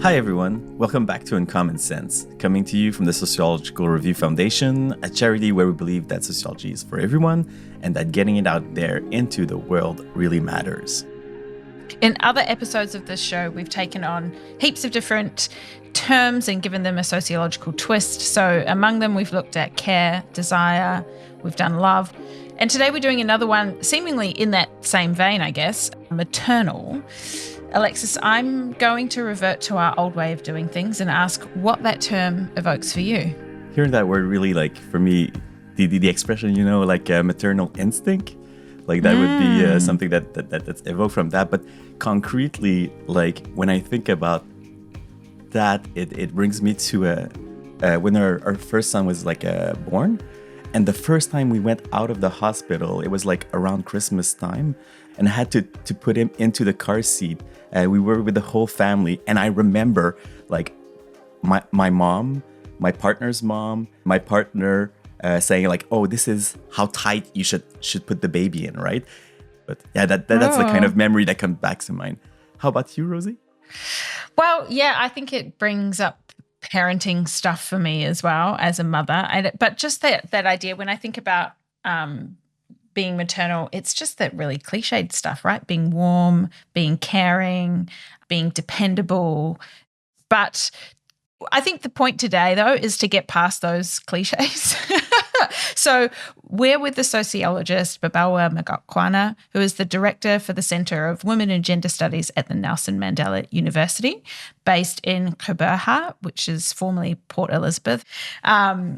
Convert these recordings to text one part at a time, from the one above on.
Hi everyone, welcome back to Uncommon Sense, coming to you from the Sociological Review Foundation, a charity where we believe that sociology is for everyone and that getting it out there into the world really matters. In other episodes of this show, we've taken on heaps of different terms and given them a sociological twist. So among them, we've looked at care, desire, we've done love. And today we're doing another one seemingly in that same vein, I guess, maternal. Alexis, I'm going to revert to our old way of doing things and ask what that term evokes for you. Hearing that word really, for me, the expression, maternal instinct, that would be something that's evoked from that. But concretely, when I think about that, it brings me to when our first son was born. And the first time we went out of the hospital, it was around Christmas time, and I had to put him into the car seat. We were with the whole family, and I remember my mom, my partner's mom, my partner saying "Oh, this is how tight you should put the baby in," right? But yeah, that's the kind of memory that comes back to mind. How about you, Rosie? Well, yeah, I think it brings up parenting stuff for me as well as a mother. But just that idea, when I think about being maternal, it's just that really cliched stuff, right? Being warm, being caring, being dependable. But I think the point today, though, is to get past those cliches. So we're with the sociologist Babalwa Magoqwana, who is the director for the Centre of Women and Gender Studies at the Nelson Mandela University, based in Gqeberha, which is formerly Port Elizabeth,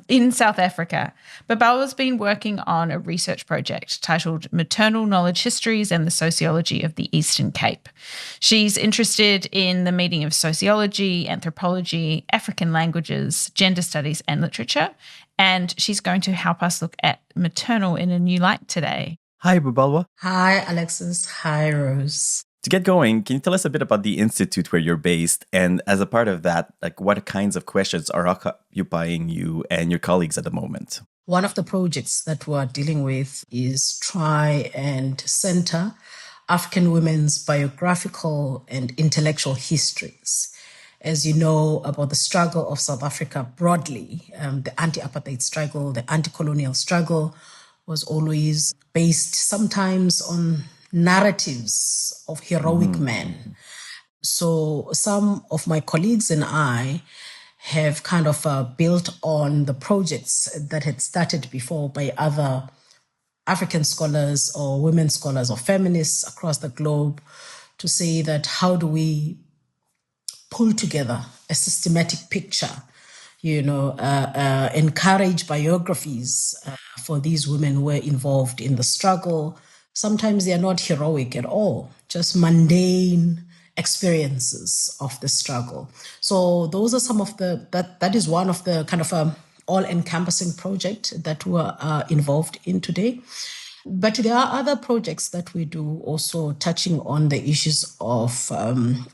in South Africa. Babalwa's been working on a research project titled Maternal Knowledge Histories and the Sociology of the Eastern Cape. She's interested in the meeting of sociology, anthropology, African languages, gender studies, and literature. And she's going to help us look at maternal in a new light today. Hi, Babalwa. Hi, Alexis. Hi, Rose. To get going, can you tell us a bit about the institute where you're based? And as a part of that, what kinds of questions are occupying you and your colleagues at the moment? One of the projects that we're dealing with is try and center African women's biographical and intellectual histories. As you know about the struggle of South Africa broadly, the anti-apartheid struggle, the anti-colonial struggle was always based sometimes on narratives of heroic men. So some of my colleagues and I have kind of built on the projects that had started before by other African scholars or women scholars or feminists across the globe to say that how do we pull together a systematic picture, encourage biographies for these women who were involved in the struggle. Sometimes they are not heroic at all, just mundane experiences of the struggle. So those are some of that is one of the kind of all-encompassing project that we are involved in today. But there are other projects that we do also touching on the issues of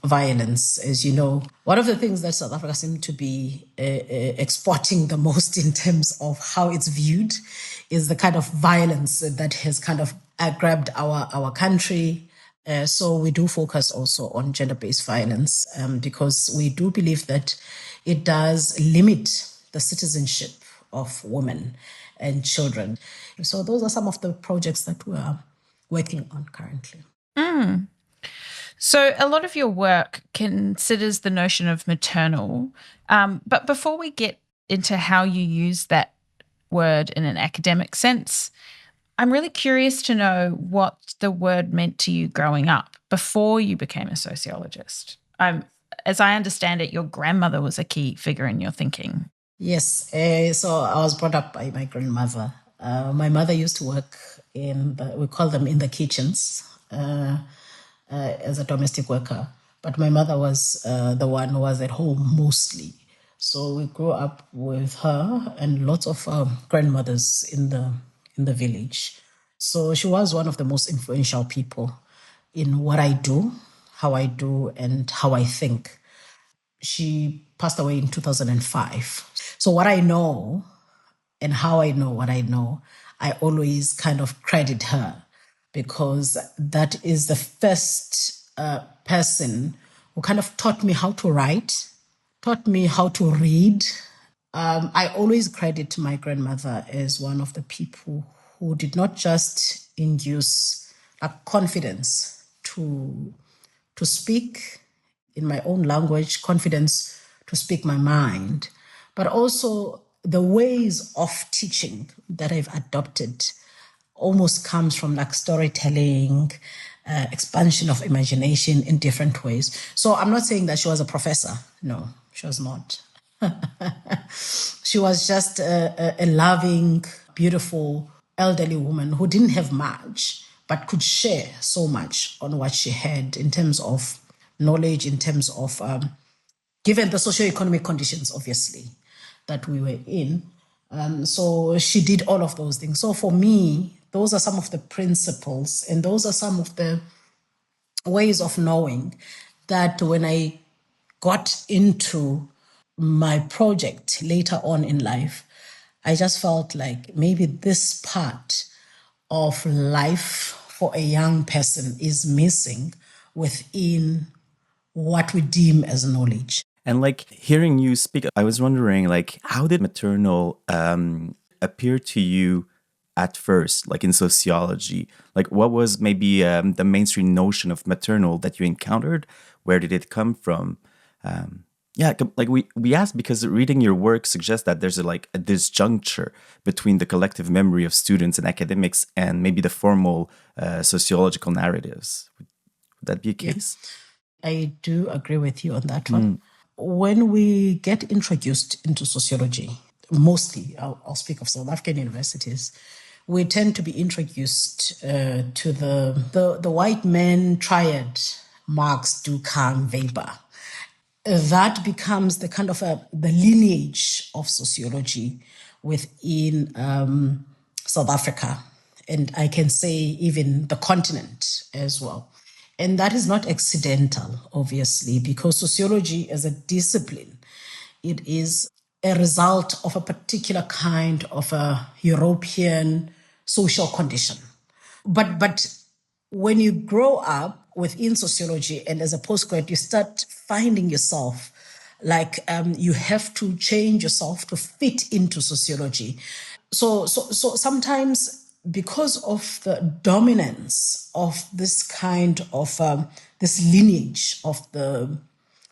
violence. As you know, one of the things that South Africa seems to be exporting the most in terms of how it's viewed is the kind of violence that has kind of grabbed our country. So we do focus also on gender-based violence because we do believe that it does limit the citizenship of women and children. So those are some of the projects that we are working on currently. So a lot of your work considers the notion of maternal. But before we get into how you use that word in an academic sense, I'm really curious to know what the word meant to you growing up before you became a sociologist. As I understand it, your grandmother was a key figure in your thinking. Yes. So I was brought up by my grandmother. My mother used to work we call them in the kitchens as a domestic worker. But my mother was the one who was at home mostly. So we grew up with her and lots of grandmothers in the village. So she was one of the most influential people in what I do, how I do, and how I think. She passed away in 2005. So what I know and how I know what I know, I always kind of credit her because that is the first person who kind of taught me how to write, taught me how to read. I always credit my grandmother as one of the people who did not just induce confidence to speak in my own language, confidence to speak my mind, but also the ways of teaching that I've adopted almost comes from storytelling, expansion of imagination in different ways. So I'm not saying that she was a professor. No, she was not. She was just a loving, beautiful, elderly woman who didn't have much, but could share so much on what she had in terms of knowledge, in terms of, given the socio-economic conditions, obviously, that we were in. So she did all of those things. So for me, those are some of the principles, and those are some of the ways of knowing that when I got into my project later on in life, I just felt like maybe this part of life for a young person is missing within what we deem as knowledge. And hearing you speak, I was wondering, how did maternal appear to you at first, in sociology? What was maybe the mainstream notion of maternal that you encountered? Where did it come from? We asked because reading your work suggests that there's a disjuncture between the collective memory of students and academics and maybe the formal sociological narratives. Would that be a case? Yeah. I do agree with you on that one. When we get introduced into sociology, mostly, I'll speak of South African universities, we tend to be introduced to the white man triad, Marx, Durkheim, Weber. That becomes the kind of the lineage of sociology within South Africa, and I can say even the continent as well. And that is not accidental, obviously, because sociology as a discipline, it is a result of a particular kind of a European social condition. But when you grow up within sociology and as a postgrad, you start finding yourself you have to change yourself to fit into sociology. So sometimes, because of the dominance of this kind of this lineage of the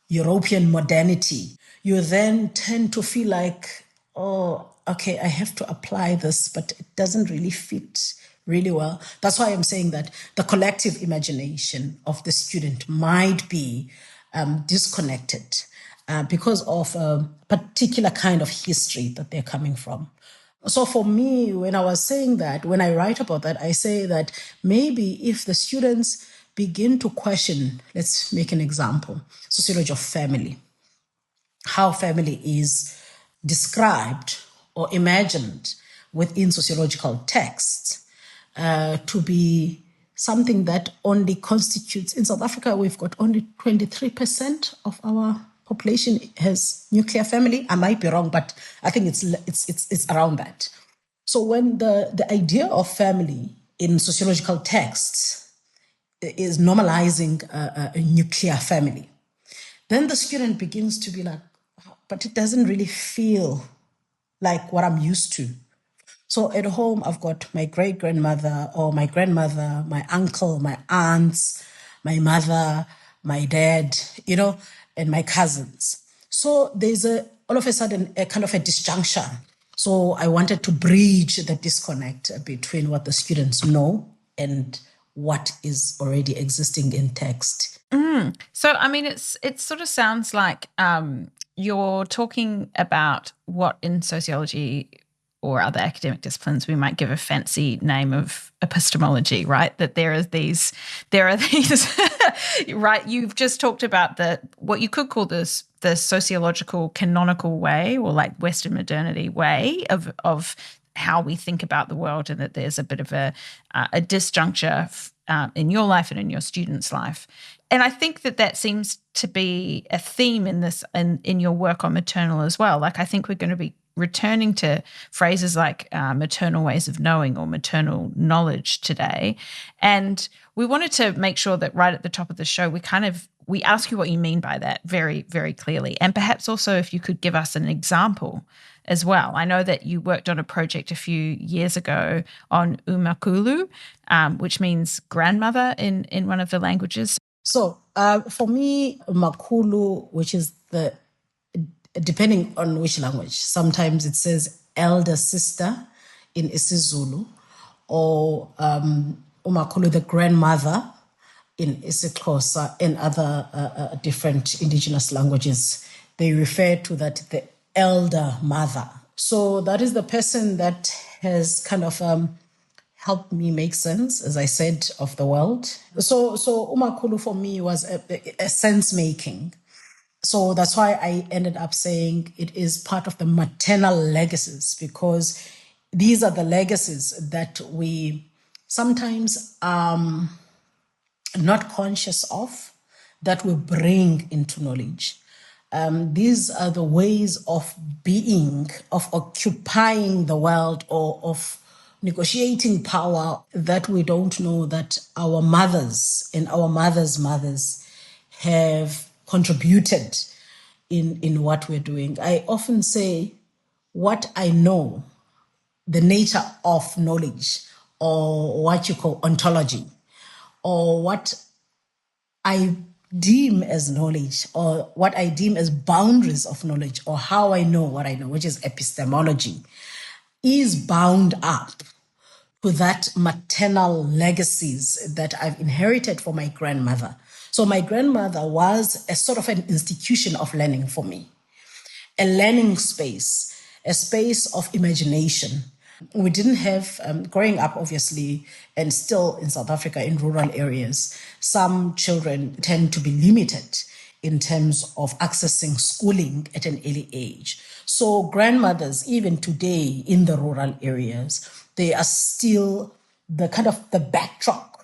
European modernity, you then tend to feel like, oh, okay, I have to apply this, but it doesn't really fit really well. That's why I'm saying that the collective imagination of the student might be disconnected because of a particular kind of history that they're coming from. So for me, when I was saying that, when I write about that, I say that maybe if the students begin to question, let's make an example, sociology of family, how family is described or imagined within sociological texts, to be something that only constitutes, in South Africa, we've got only 23% of our population has nuclear family. I might be wrong, but I think it's around that. So when the idea of family in sociological texts is normalizing a nuclear family, then the student begins to be like, but it doesn't really feel like what I'm used to. So at home, I've got my great-grandmother or my grandmother, my uncle, my aunts, my mother, my dad, and my cousins. So there's all of a sudden a kind of a disjunction. So I wanted to bridge the disconnect between what the students know and what is already existing in text. So, I mean, it sort of sounds like you're talking about what in sociology or other academic disciplines we might give a fancy name of epistemology, right? That there are these, right? You've just talked about what you could call the sociological canonical way, or Western modernity way of how we think about the world, and that there's a bit of a disjuncture in your life and in your students' life. And I think that seems to be a theme in this and in your work on maternal as well. I think we're going to be returning to phrases like maternal ways of knowing or maternal knowledge today. And we wanted to make sure that right at the top of the show, we ask you what you mean by that very, very clearly. And perhaps also if you could give us an example as well. I know that you worked on a project a few years ago on umakulu, which means grandmother in one of the languages. So for me, makulu, which is depending on which language, sometimes it says elder sister in isiZulu, or umakulu, the grandmother in isiXhosa, and other different indigenous languages. They refer to that the elder mother. So that is the person that has kind of helped me make sense, as I said, of the world. So umakulu for me was a sense making. So that's why I ended up saying it is part of the maternal legacies, because these are the legacies that we sometimes not conscious of, that we bring into knowledge. These are the ways of being, of occupying the world, or of negotiating power that we don't know that our mothers and our mothers' mothers have contributed in what we're doing. I often say what I know, the nature of knowledge, or what you call ontology, or what I deem as knowledge, or what I deem as boundaries of knowledge, or how I know what I know, which is epistemology, is bound up to that maternal legacies that I've inherited from my grandmother. So my grandmother was a sort of an institution of learning for me, a learning space, a space of imagination. We didn't have, growing up, obviously, and still in South Africa, in rural areas, some children tend to be limited in terms of accessing schooling at an early age. So grandmothers, even today in the rural areas, they are still the kind of the backdrop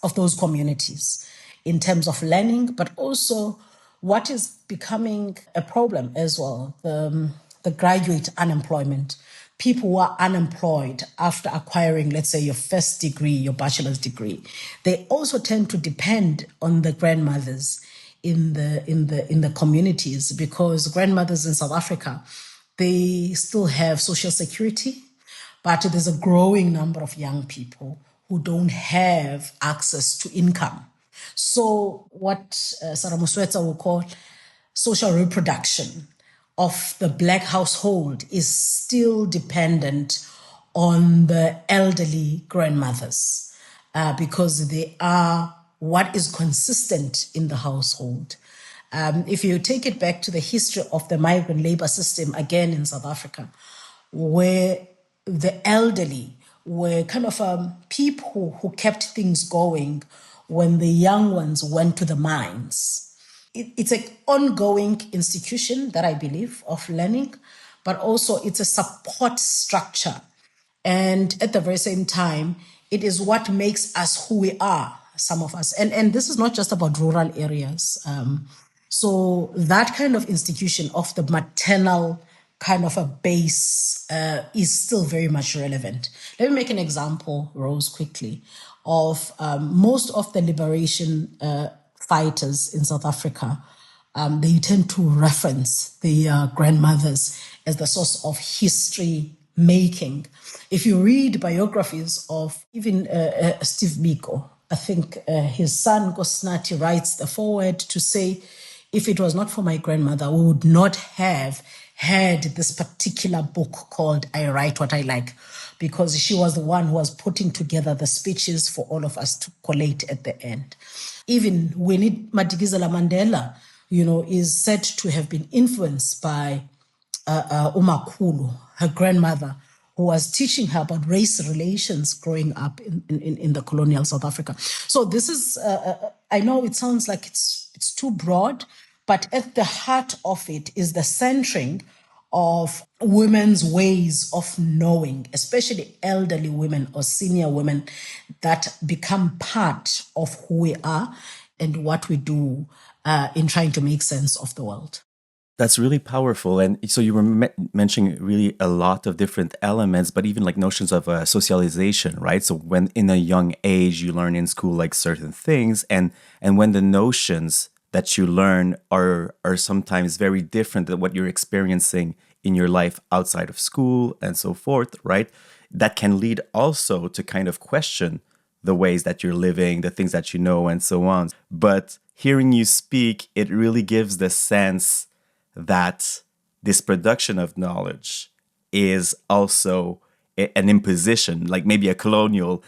of those communities in terms of learning, but also what is becoming a problem as well, the graduate unemployment. People who are unemployed after acquiring, let's say, your first degree, your bachelor's degree, they also tend to depend on the grandmothers in the communities, because grandmothers in South Africa, they still have social security, but there's a growing number of young people who don't have access to income. So what Sarah Muswetsa will call social reproduction of the Black household is still dependent on the elderly grandmothers, because they are what is consistent in the household. If you take it back to the history of the migrant labor system, again in South Africa, where the elderly were kind of people who kept things going when the young ones went to the mines. It's an ongoing institution that I believe of learning, but also it's a support structure. And at the very same time, it is what makes us who we are, some of us. And this is not just about rural areas. So that kind of institution of the maternal kind of a base is still very much relevant. Let me make an example, Rose, quickly, of most of the liberation fighters in South Africa. They tend to reference their grandmothers as the source of history making. If you read biographies of even Steve Biko, I think his son Gosnati writes the foreword to say, if it was not for my grandmother, we would not have had this particular book called I Write What I Like, because she was the one who was putting together the speeches for all of us to collate at the end. Even Winnie Madikizela Mandela, is said to have been influenced by umakhulu, her grandmother, who was teaching her about race relations growing up in the colonial South Africa. So this is, I know it sounds like it's too broad, but at the heart of it is the centering of women's ways of knowing, especially elderly women or senior women that become part of who we are and what we do in trying to make sense of the world. That's really powerful. And so you were mentioning really a lot of different elements, but even like notions of socialization, right? So when in a young age, you learn in school like certain things, and when the notions that you learn are sometimes very different than what you're experiencing in your life outside of school and so forth, right? That can lead also to kind of question the ways that you're living, the things that you know, and so on. But hearing you speak, it really gives the sense that this production of knowledge is also an imposition, like maybe a colonial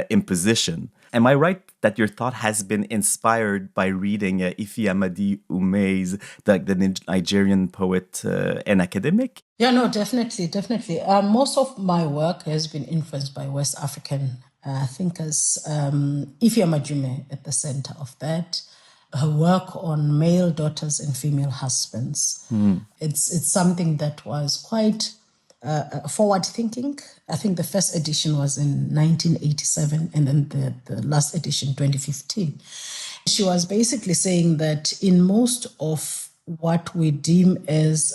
imposition. Am I right that your thought has been inspired by reading Ife Amadi Ume's, the Nigerian poet and academic? Yeah, no, definitely, definitely. Most of my work has been influenced by West African thinkers. Ife Amajume at the center of that. Her work on male daughters and female husbands. It's something that was quite forward thinking. I think the first edition was in 1987 and then the last edition 2015. She was basically saying that in most of what we deem as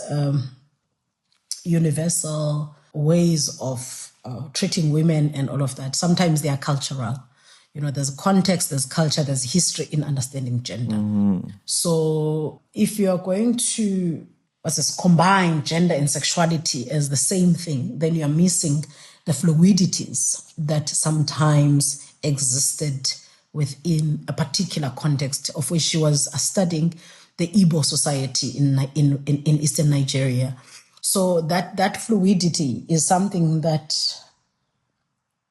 universal ways of treating women and all of that, sometimes they are cultural. You know, there's context, there's culture, there's history in understanding gender. So if you're going to combine gender and sexuality as the same thing, then you're missing the fluidities that sometimes existed within a particular context, of which she was studying the Igbo society in Eastern Nigeria. So that fluidity is something that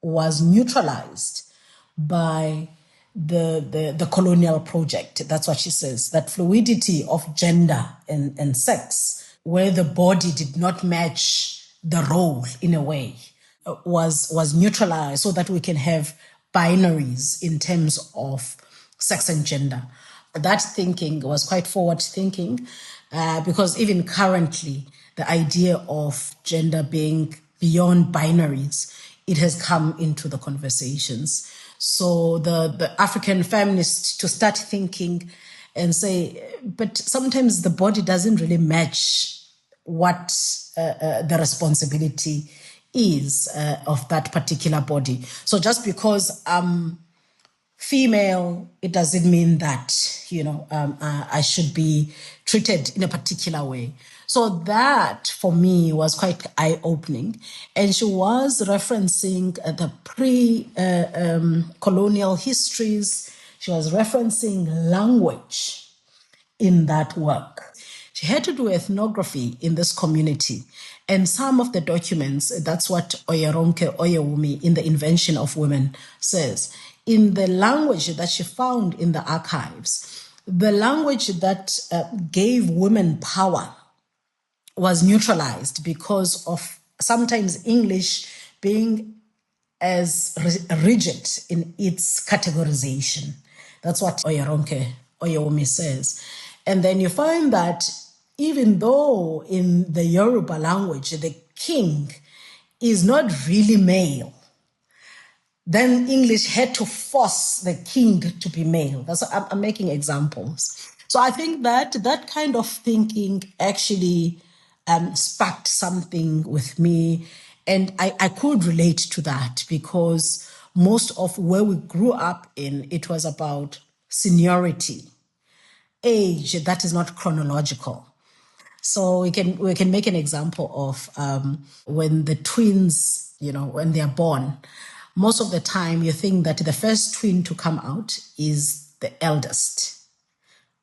was neutralized by the colonial project. That's what she says, that fluidity of gender and sex, where the body did not match the role in a way, was neutralized so that we can have binaries in terms of sex and gender. That thinking was quite forward thinking because even currently, the idea of gender being beyond binaries, it has come into the conversations. So the African feminists to start thinking and say, but sometimes the body doesn't really match what the responsibility is of that particular body. So just because I'm female, it doesn't mean that, I should be treated in a particular way. So that, for me, was quite eye-opening. And she was referencing the pre-colonial histories. She was referencing language in that work. She had to do ethnography in this community. And some of the documents, that's what Oyeronke Oyewumi in The Invention of Women says. In the language that she found in the archives, the language that gave women power was neutralized because of sometimes English being as rigid in its categorization. That's what Oyeronke Oyewumi says. And then you find that even though in the Yoruba language, the king is not really male, then English had to force the king to be male. I'm making examples. So I think that kind of thinking actually sparked something with me. And I could relate to that because most of where we grew up in, it was about seniority, age that is not chronological. So we can make an example of when the twins, when they're born, most of the time you think that the first twin to come out is the eldest.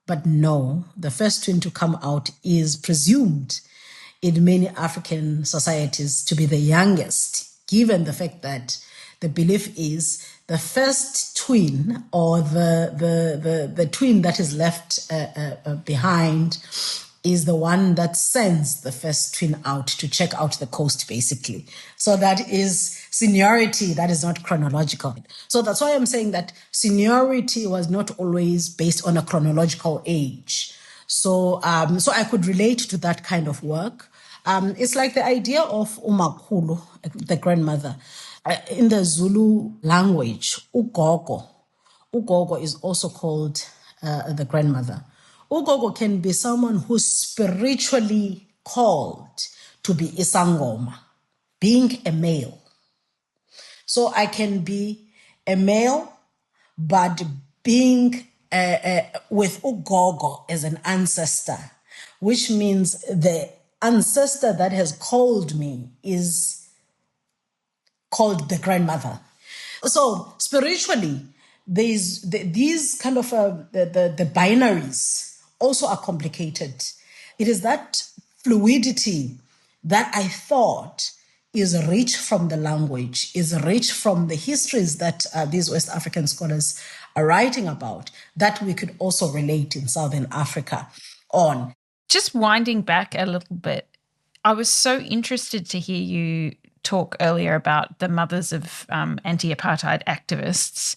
But no, the first twin to come out is presumed in many African societies to be the youngest, given the fact that the belief is the first twin or the twin that is left behind is the one that sends the first twin out to check out the coast, basically. So that is seniority, that is not chronological. So that's why I'm saying that seniority was not always based on a chronological age. So I could relate to that kind of work. It's like the idea of umakhulu, the grandmother. In the Zulu language, ugogo is also called the grandmother. Ugogo can be someone who's spiritually called to be isangoma, being a male. So I can be a male, but being with ugogo as an ancestor, which means the ancestor that has called me is called the grandmother. So spiritually, these kind of the binaries also are complicated. It is that fluidity that I thought is rich from the language, is rich from the histories that these West African scholars are writing about, that we could also relate in Southern Africa on. Just winding back a little bit, I was so interested to hear you talk earlier about the mothers of anti-apartheid activists,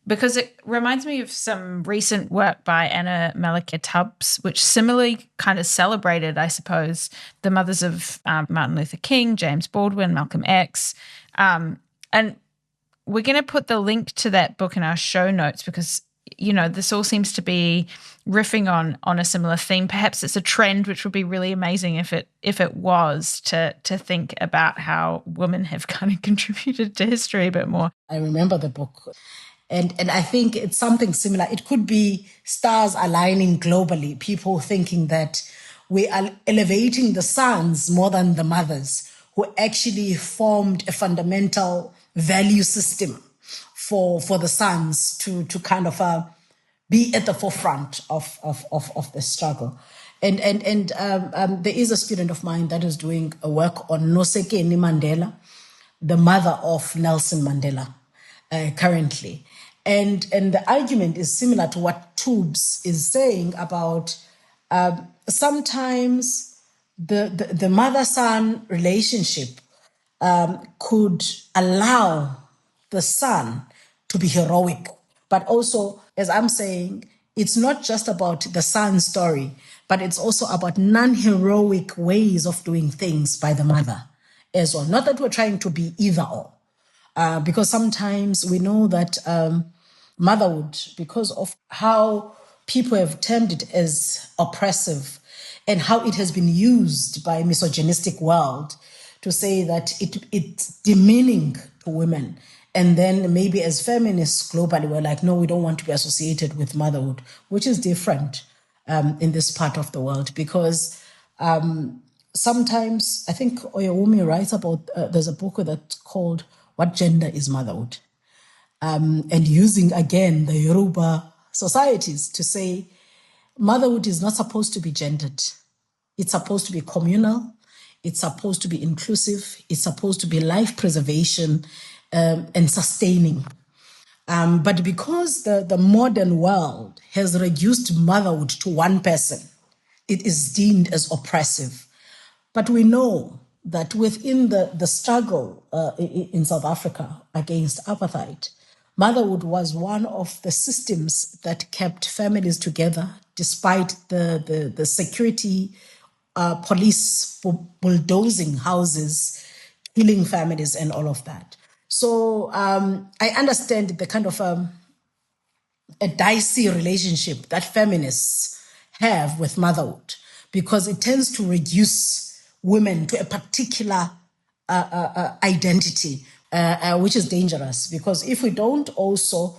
because it reminds me of some recent work by Anna Malika-Tubbs, which similarly kind of celebrated, I suppose, the mothers of Martin Luther King, James Baldwin, Malcolm X. And we're going to put the link to that book in our show notes because, you know, this all seems to be riffing on a similar theme. Perhaps it's a trend, which would be really amazing if it was to think about how women have kind of contributed to history a bit more. I remember the book. And I think it's something similar. It could be stars aligning globally, people thinking that we are elevating the sons more than the mothers, who actually formed a fundamental value system for the sons to kind of be at the forefront of the struggle. And there is a student of mine that is doing a work on Nosekeni Mandela, the mother of Nelson Mandela, currently. And the argument is similar to what Tubbs is saying about sometimes the mother-son relationship could allow the son to be heroic. But also, as I'm saying, it's not just about the son's story, but it's also about non-heroic ways of doing things by the mother as well. Not that we're trying to be either or. Because sometimes we know that motherhood, because of how people have termed it as oppressive and how it has been used by a misogynistic world to say that it's demeaning to women. And then maybe as feminists globally, we're like, no, we don't want to be associated with motherhood, which is different in this part of the world because sometimes I think Oyewumi writes about, there's a book that's called What Gender is Motherhood? And using, again, the Yoruba societies to say motherhood is not supposed to be gendered. It's supposed to be communal. It's supposed to be inclusive. It's supposed to be life preservation and sustaining. But because the modern world has reduced motherhood to one person, it is deemed as oppressive. But we know that within the struggle in South Africa against apartheid, motherhood was one of the systems that kept families together despite the security police bulldozing houses, killing families and all of that. So I understand the kind of a dicey relationship that feminists have with motherhood because it tends to reduce women to a particular identity, which is dangerous because if we don't also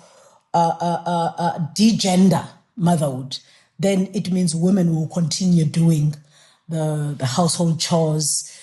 degender motherhood, then it means women will continue doing the household chores,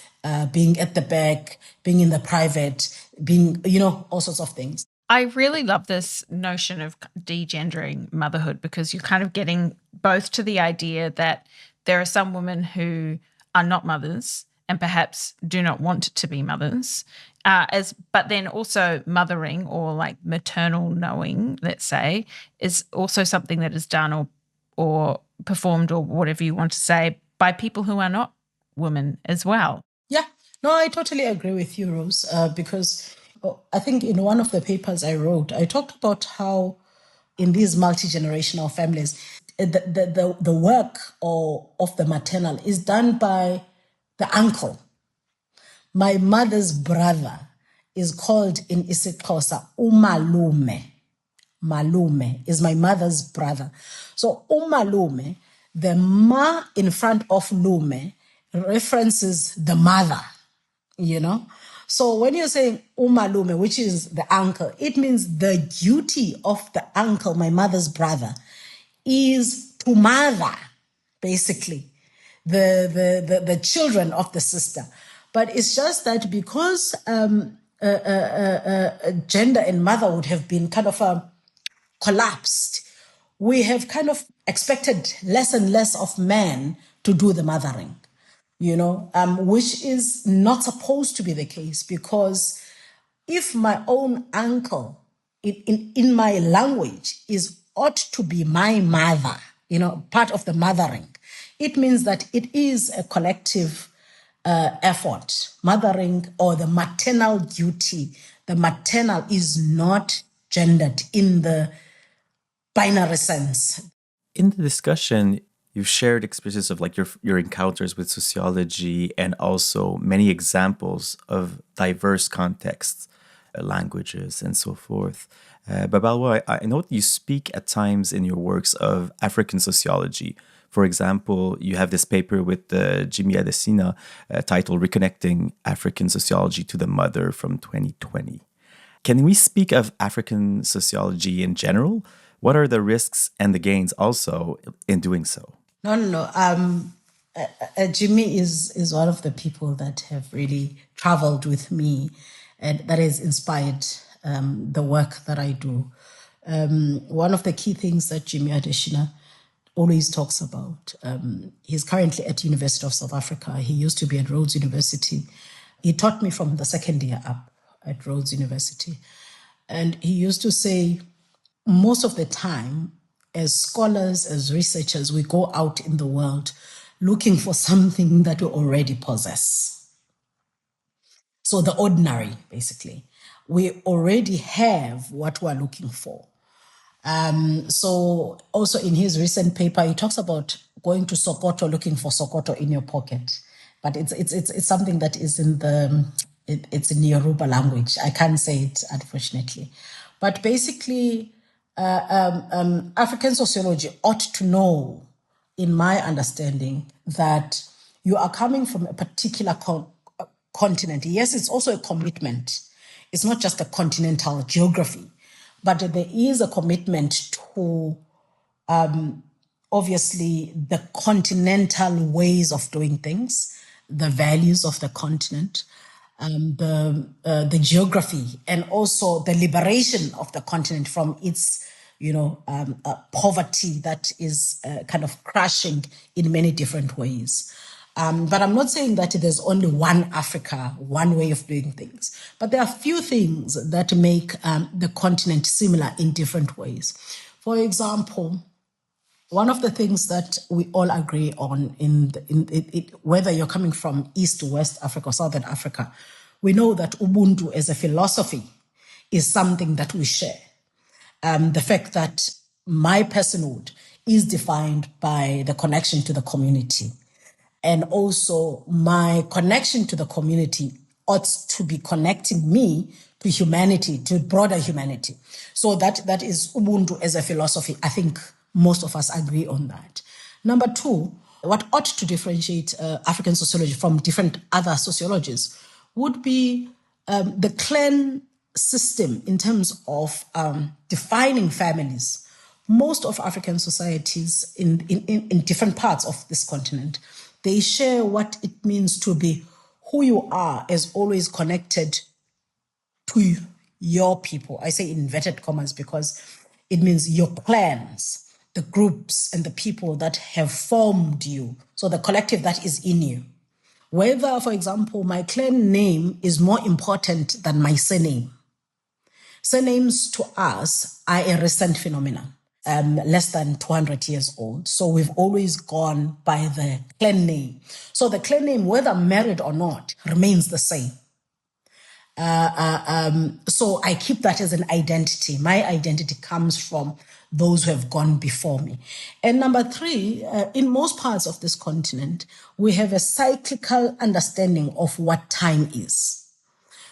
being at the back, being in the private, being, all sorts of things. I really love this notion of degendering motherhood because you're kind of getting both to the idea that there are some women who are not mothers and perhaps do not want to be mothers, but then also mothering or like maternal knowing, let's say, is also something that is done or performed or whatever you want to say by people who are not women as well. Yeah, no, I totally agree with you, Rose, because I think in one of the papers I wrote, I talked about how in these multi-generational families, the work of the maternal is done by the uncle. My mother's brother is called in isiXhosa umalume. Malume is my mother's brother. So umalume, the ma in front of lume references the mother, So when you're saying umalume, which is the uncle, it means the duty of the uncle, my mother's brother, is to mother, basically, the children of the sister. But it's just that because gender and motherhood have been kind of collapsed, we have kind of expected less and less of men to do the mothering, which is not supposed to be the case, because if my own uncle in my language is ought to be my mother, part of the mothering, it means that it is a collective effort. Mothering, or the maternal duty, the maternal is not gendered in the binary sense. In the discussion, you've shared experiences of like your encounters with sociology and also many examples of diverse contexts, languages, and so forth. Babalwa, I note you speak at times in your works of African sociology. For example, you have this paper with Gqeberha titled Reconnecting African Sociology to the Mother from 2020. Can we speak of African sociology in general? What are the risks and the gains also in doing so? No. Jimmy is one of the people that have really traveled with me and that has inspired the work that I do. One of the key things that Jimmy Adesina always talks about, he's currently at University of South Africa. He used to be at Rhodes University. He taught me from the second year up at Rhodes University. And he used to say, most of the time, as scholars, as researchers, we go out in the world looking for something that we already possess. So the ordinary, basically. We already have what we're looking for. So also in his recent paper, he talks about going to Sokoto, looking for Sokoto in your pocket. But it's something that is it's in Yoruba language. I can't say it, unfortunately. But basically, African sociology ought to know, in my understanding, that you are coming from a particular continent. Yes, it's also a commitment. It's not just a continental geography, but there is a commitment to, obviously, the continental ways of doing things, the values of the continent, the geography, and also the liberation of the continent from its, poverty that is kind of crashing in many different ways. But I'm not saying that there's only one Africa, one way of doing things. But there are few things that make the continent similar in different ways. For example, one of the things that we all agree on, whether you're coming from East to West Africa or Southern Africa, we know that Ubuntu as a philosophy is something that we share. The fact that my personhood is defined by the connection to the community. And also my connection to the community ought to be connecting me to humanity, to broader humanity. So that is Ubuntu as a philosophy. I think most of us agree on that. Number two, what ought to differentiate African sociology from different other sociologies would be the clan system in terms of defining families. Most of African societies in different parts of this continent, they share what it means to be who you are as always connected to your people. I say inverted commas because it means your clans, the groups and the people that have formed you. So the collective that is in you. Whether, for example, my clan name is more important than my surname. Surnames to us are a recent phenomenon. Less than 200 years old. So we've always gone by the clan name. So the clan name, whether married or not, remains the same. So I keep that as an identity. My identity comes from those who have gone before me. And number three, in most parts of this continent, we have a cyclical understanding of what time is.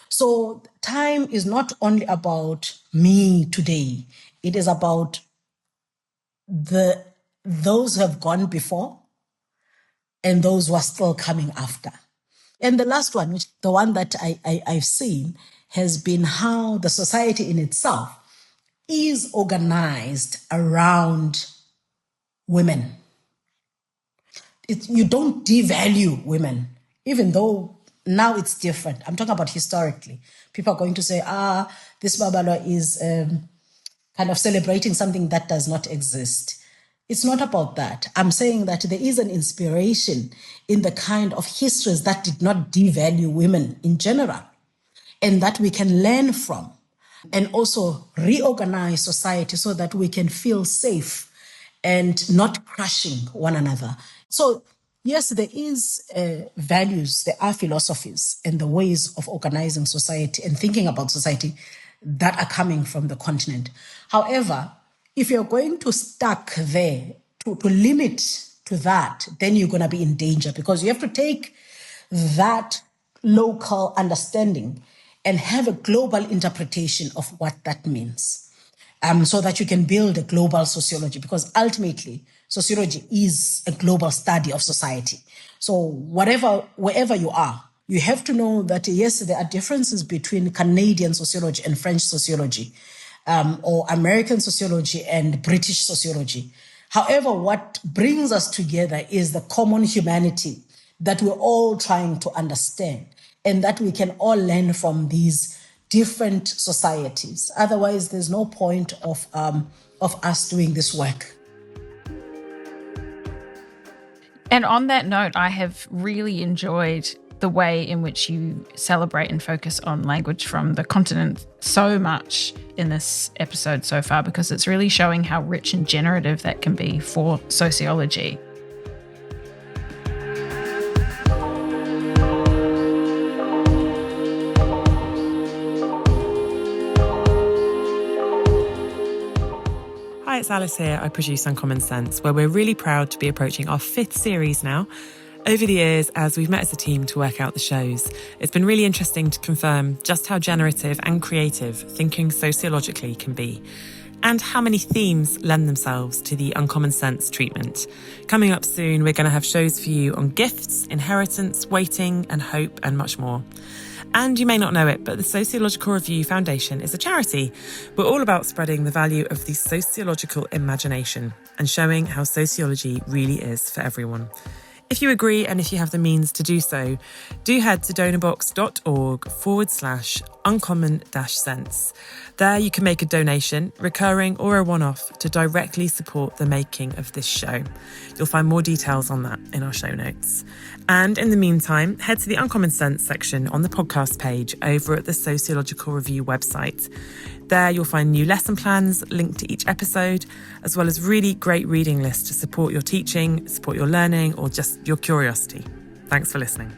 So time is not only about me today. It is about those who have gone before and those who are still coming after. And the last one, which the one that I've seen, has been how the society in itself is organized around women. You don't devalue women, even though now it's different. I'm talking about historically. People are going to say, this Babalwa is kind of celebrating something that does not exist. It's not about that. I'm saying that there is an inspiration in the kind of histories that did not devalue women in general, and that we can learn from, and also reorganize society so that we can feel safe and not crushing one another. So yes, there is values, there are philosophies and the ways of organizing society and thinking about society that are coming from the continent. However, if you're going to stuck there, to limit to that, then you're going to be in danger, because you have to take that local understanding and have a global interpretation of what that means, so that you can build a global sociology, because ultimately sociology is a global study of society. So wherever you are, you have to know that, yes, there are differences between Canadian sociology and French sociology, or American sociology and British sociology. However, what brings us together is the common humanity that we're all trying to understand, and that we can all learn from these different societies. Otherwise, there's no point of us doing this work. And on that note, I have really enjoyed the way in which you celebrate and focus on language from the continent so much in this episode so far, because it's really showing how rich and generative that can be for sociology. Hi, it's Alice here. I produce Uncommon Sense, where we're really proud to be approaching our 5th series now. Over the years, as we've met as a team to work out the shows, it's been really interesting to confirm just how generative and creative thinking sociologically can be, and how many themes lend themselves to the Uncommon Sense treatment. Coming up soon, we're going to have shows for you on gifts, inheritance, waiting, and hope, and much more. And you may not know it, but the Sociological Review Foundation is a charity. We're all about spreading the value of the sociological imagination and showing how sociology really is for everyone. If you agree, and if you have the means to do so, do head to donorbox.org/uncommon-sense. There you can make a donation, recurring or a one-off, to directly support the making of this show. You'll find more details on that in our show notes. And in the meantime, head to the Uncommon Sense section on the podcast page over at the Sociological Review website. There you'll find new lesson plans linked to each episode, as well as really great reading lists to support your teaching, support your learning, or just your curiosity. Thanks for listening.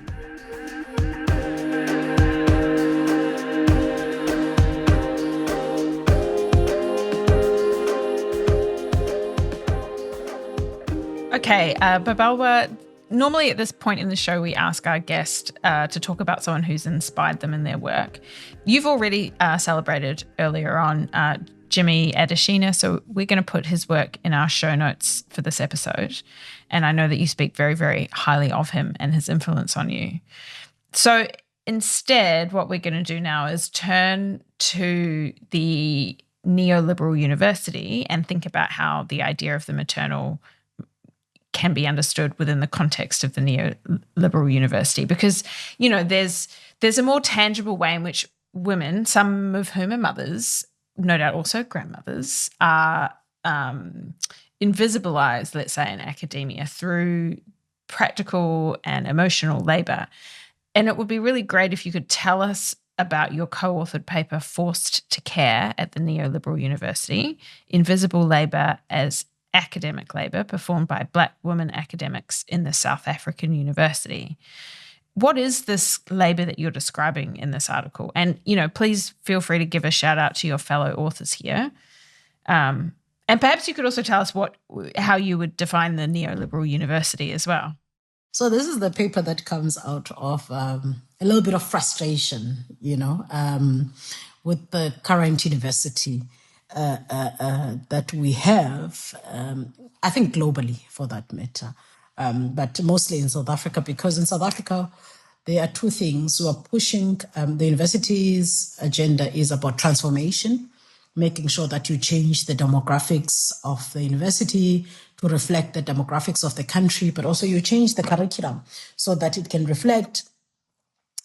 Okay, Babalwa, normally at this point in the show, we ask our guest to talk about someone who's inspired them in their work. You've already celebrated earlier on Jimmy Adesina, so we're going to put his work in our show notes for this episode. And I know that you speak very, very highly of him and his influence on you. So instead, what we're going to do now is turn to the neoliberal university and think about how the idea of the maternal can be understood within the context of the neoliberal university, because, you know, there's a more tangible way in which women, some of whom are mothers, no doubt also grandmothers, are invisibilized, let's say, in academia through practical and emotional labor. And it would be really great if you could tell us about your co-authored paper, Forced to Care at the Neoliberal University, Invisible Labor as Academic Labour performed by Black women academics in the South African University. What is this labour that you're describing in this article? And, you know, please feel free to give a shout out to your fellow authors here. And perhaps you could also tell us how you would define the neoliberal university as well. So this is the paper that comes out of a little bit of frustration, with the current university that we have, I think globally for that matter, but mostly in South Africa, because in South Africa, there are two things who are pushing. The university's agenda is about transformation, making sure that you change the demographics of the university to reflect the demographics of the country, but also you change the curriculum so that it can reflect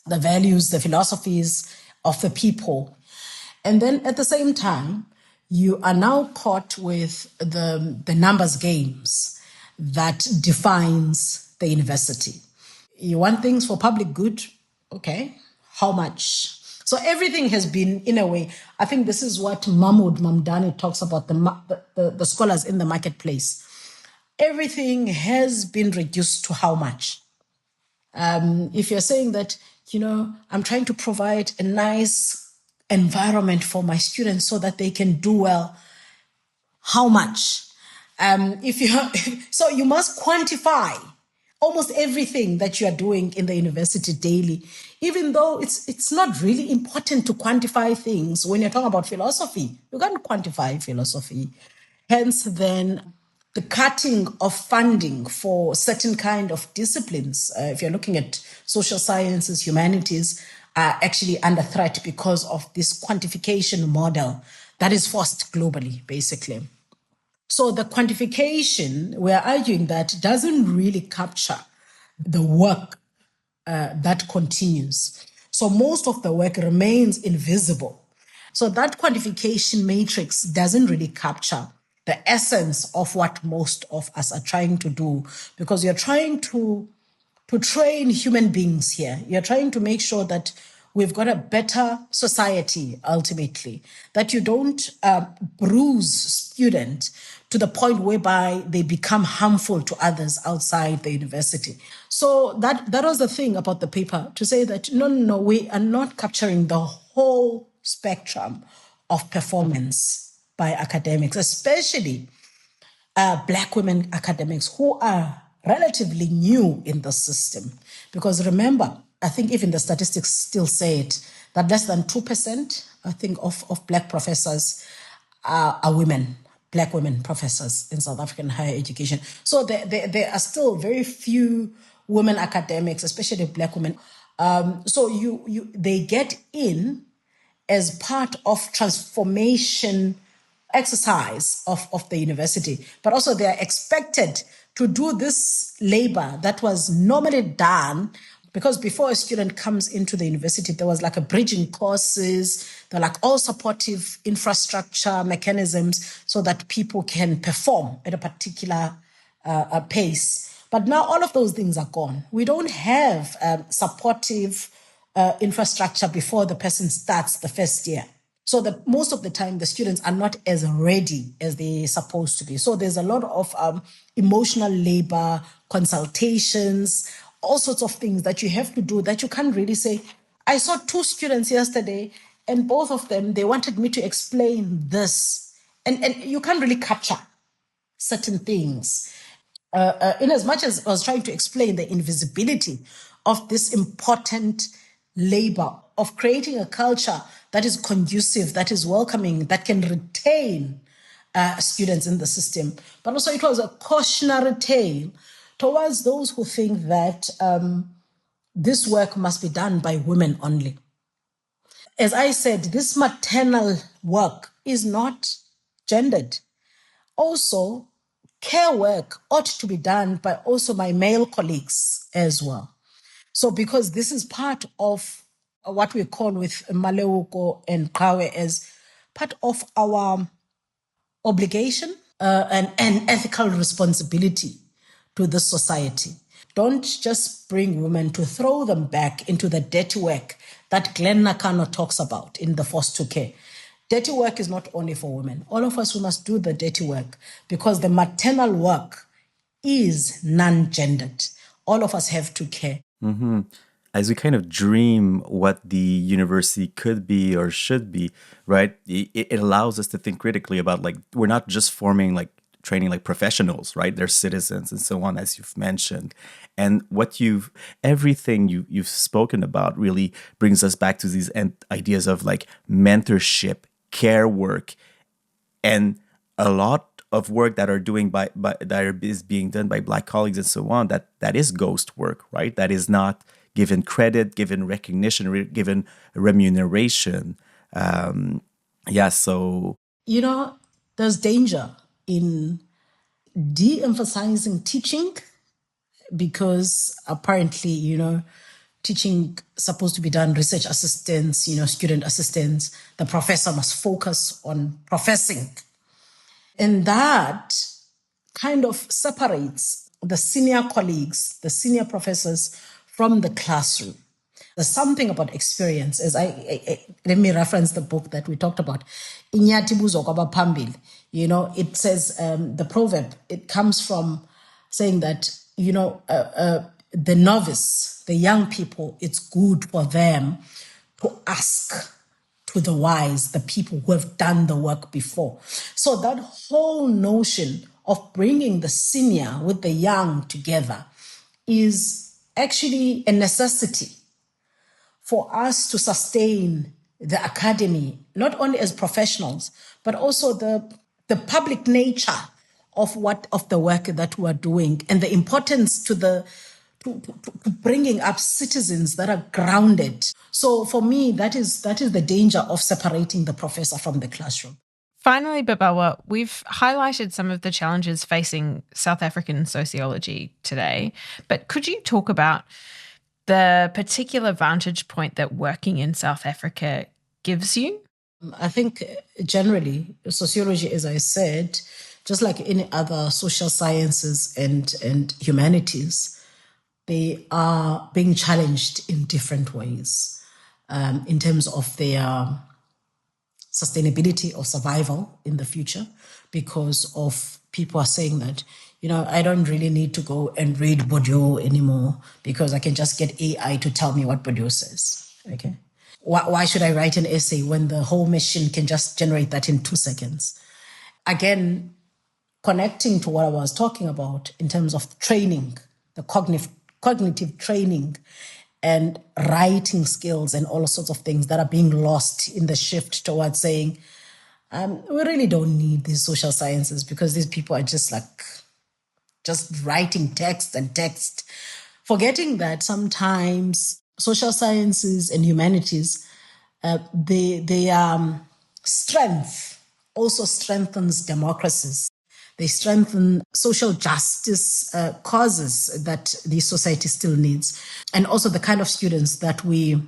the values, the philosophies of the people. And then at the same time, you are now caught with the numbers games that defines the university. You want things for public good, okay, how much? So everything has been, in a way, I think this is what Mahmoud Mamdani talks about, the scholars in the marketplace. Everything has been reduced to how much. If you're saying that, I'm trying to provide a nice environment for my students so that they can do well, how much? So you must quantify almost everything that you are doing in the university daily, even though it's not really important to quantify things. When you're talking about philosophy, you can't quantify philosophy. Hence, then, the cutting of funding for certain kind of disciplines, if you're looking at social sciences, humanities, are actually under threat because of this quantification model that is forced globally, basically. So the quantification, we're arguing that doesn't really capture the work that continues. So most of the work remains invisible. So that quantification matrix doesn't really capture the essence of what most of us are trying to do, because you're trying to train human beings here. You're trying to make sure that we've got a better society ultimately, that you don't bruise students to the point whereby they become harmful to others outside the university. So that was the thing about the paper, to say that no, we are not capturing the whole spectrum of performance by academics, especially Black women academics who are relatively new in the system. Because remember, I think even the statistics still say it, that less than 2%, I think, of Black professors are women, Black women professors in South African higher education. So there are still very few women academics, especially Black women. So they get in as part of transformation exercise of the university, but also they are expected to do this labor that was normally done, because before a student comes into the university, there was like a bridging courses, there are like all supportive infrastructure mechanisms so that people can perform at a particular pace. But now all of those things are gone. We don't have supportive infrastructure before the person starts the first year. So that most of the time, the students are not as ready as they're supposed to be. So there's a lot of emotional labor, consultations, all sorts of things that you have to do that you can't really say. I saw 2 students yesterday, and both of them, they wanted me to explain this. And you can't really capture certain things. In as much as I was trying to explain the invisibility of this important labor of creating a culture that is conducive, that is welcoming, that can retain students in the system. But also it was a cautionary tale towards those who think that this work must be done by women only. As I said, this maternal work is not gendered. Also, care work ought to be done by also my male colleagues as well. So because this is part of what we call with Maleuko and Kawe as part of our obligation and ethical responsibility to the society. Don't just bring women to throw them back into the dirty work that Glenn Nakano talks about in the foster care. Dirty work is not only for women. All of us, we must do the dirty work, because the maternal work is non-gendered. All of us have to care. Mm-hmm. As we kind of dream what the university could be or should be, right? It allows us to think critically about, like, we're not just forming, like, training like professionals, right? They're citizens and so on, as you've mentioned. And everything you've spoken about really brings us back to these ideas of like mentorship, care work, and a lot of work that are doing is being done by Black colleagues and so on. That is ghost work, right? That is not given credit, given recognition, given remuneration. Yeah, so there's danger in de-emphasizing teaching, because apparently, teaching supposed to be done, research assistants, student assistants. The professor must focus on professing. And that kind of separates the senior colleagues, the senior professors from the classroom. There's something about experience. Let me reference the book that we talked about. Inyathi buzokwa phambili. It says, the proverb, it comes from saying that, the novice, the young people, it's good for them to ask to the wise, the people who have done the work before. So that whole notion of bringing the senior with the young together is actually a necessity for us to sustain the academy, not only as professionals, but also the public nature of the work that we're doing, and the importance to bringing up citizens that are grounded. So for me, that is the danger of separating the professor from the classroom. Finally, Babalwa, we've highlighted some of the challenges facing South African sociology today, but could you talk about the particular vantage point that working in South Africa gives you? I think generally sociology, as I said, just like any other social sciences and humanities, they are being challenged in different ways in terms of their sustainability or survival in the future, because of people are saying that, I don't really need to go and read Bourdieu anymore because I can just get AI to tell me what Bourdieu says. Okay. Why should I write an essay when the whole machine can just generate that in 2 seconds? Again, connecting to what I was talking about in terms of training, the cognitive training and writing skills and all sorts of things that are being lost in the shift towards saying, we really don't need these social sciences because these people are just writing text, forgetting that sometimes social sciences and humanities, their strength also strengthens democracies. They strengthen social justice causes that the society still needs, and also the kind of students that we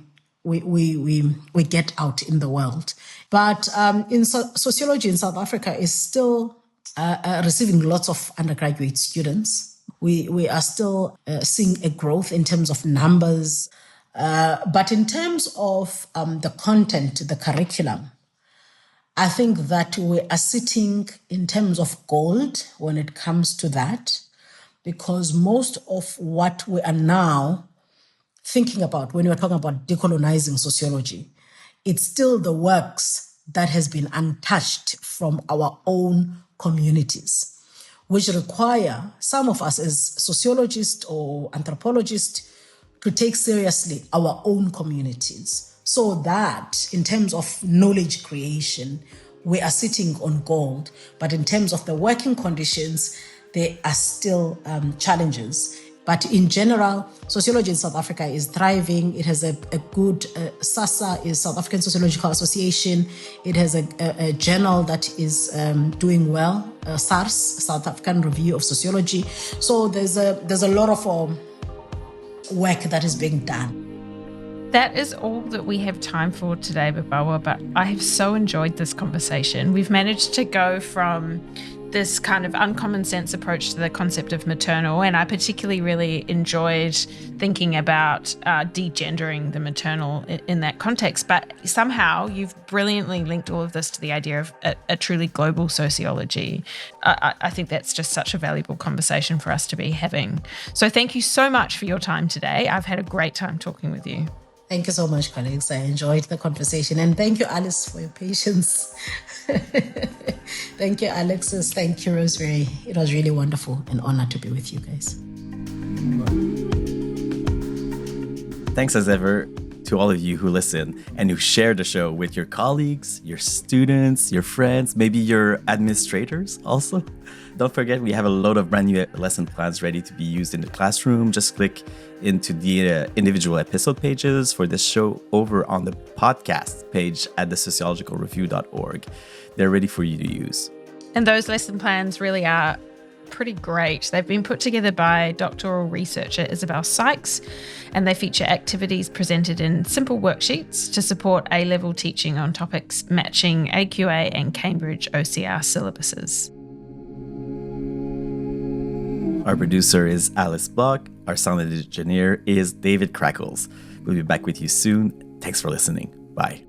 get out in the world. But in sociology in South Africa is still receiving lots of undergraduate students. We are still seeing a growth in terms of numbers, but in terms of the content, the curriculum, I think that we are sitting in terms of gold when it comes to that, because most of what we are now thinking about when we're talking about decolonizing sociology, it's still the works that has been untouched from our own communities, which require some of us as sociologists or anthropologists to take seriously our own communities, so that in terms of knowledge creation, we are sitting on gold. But in terms of the working conditions, there are still challenges. But in general, sociology in South Africa is thriving. It has a good, SASA is South African Sociological Association. It has a journal that is doing well, SARS, South African Review of Sociology. So there's a lot of work that is being done. That is all that we have time for today, Babalwa, but I have so enjoyed this conversation. We've managed to go from this kind of uncommon sense approach to the concept of maternal, and I particularly really enjoyed thinking about degendering the maternal in that context. But somehow you've brilliantly linked all of this to the idea of a truly global sociology. I think that's just such a valuable conversation for us to be having. So thank you so much for your time today. I've had a great time talking with you. Thank you so much, colleagues. I enjoyed the conversation. And thank you, Alice, for your patience. Thank you, Alexis. Thank you, Rosemary. It was really wonderful and honor to be with you guys. Thanks as ever to all of you who listen and who share the show with your colleagues, your students, your friends, maybe your administrators also. Don't forget, we have a load of brand new lesson plans ready to be used in the classroom. Just click into the individual episode pages for this show over on the podcast page at the sociologicalreview.org. They're ready for you to use. And those lesson plans really are pretty great. They've been put together by doctoral researcher Isabel Sykes, and they feature activities presented in simple worksheets to support A-level teaching on topics matching AQA and Cambridge OCR syllabuses. Our producer is Alice Block. Our sound engineer is David Crackles. We'll be back with you soon. Thanks for listening. Bye.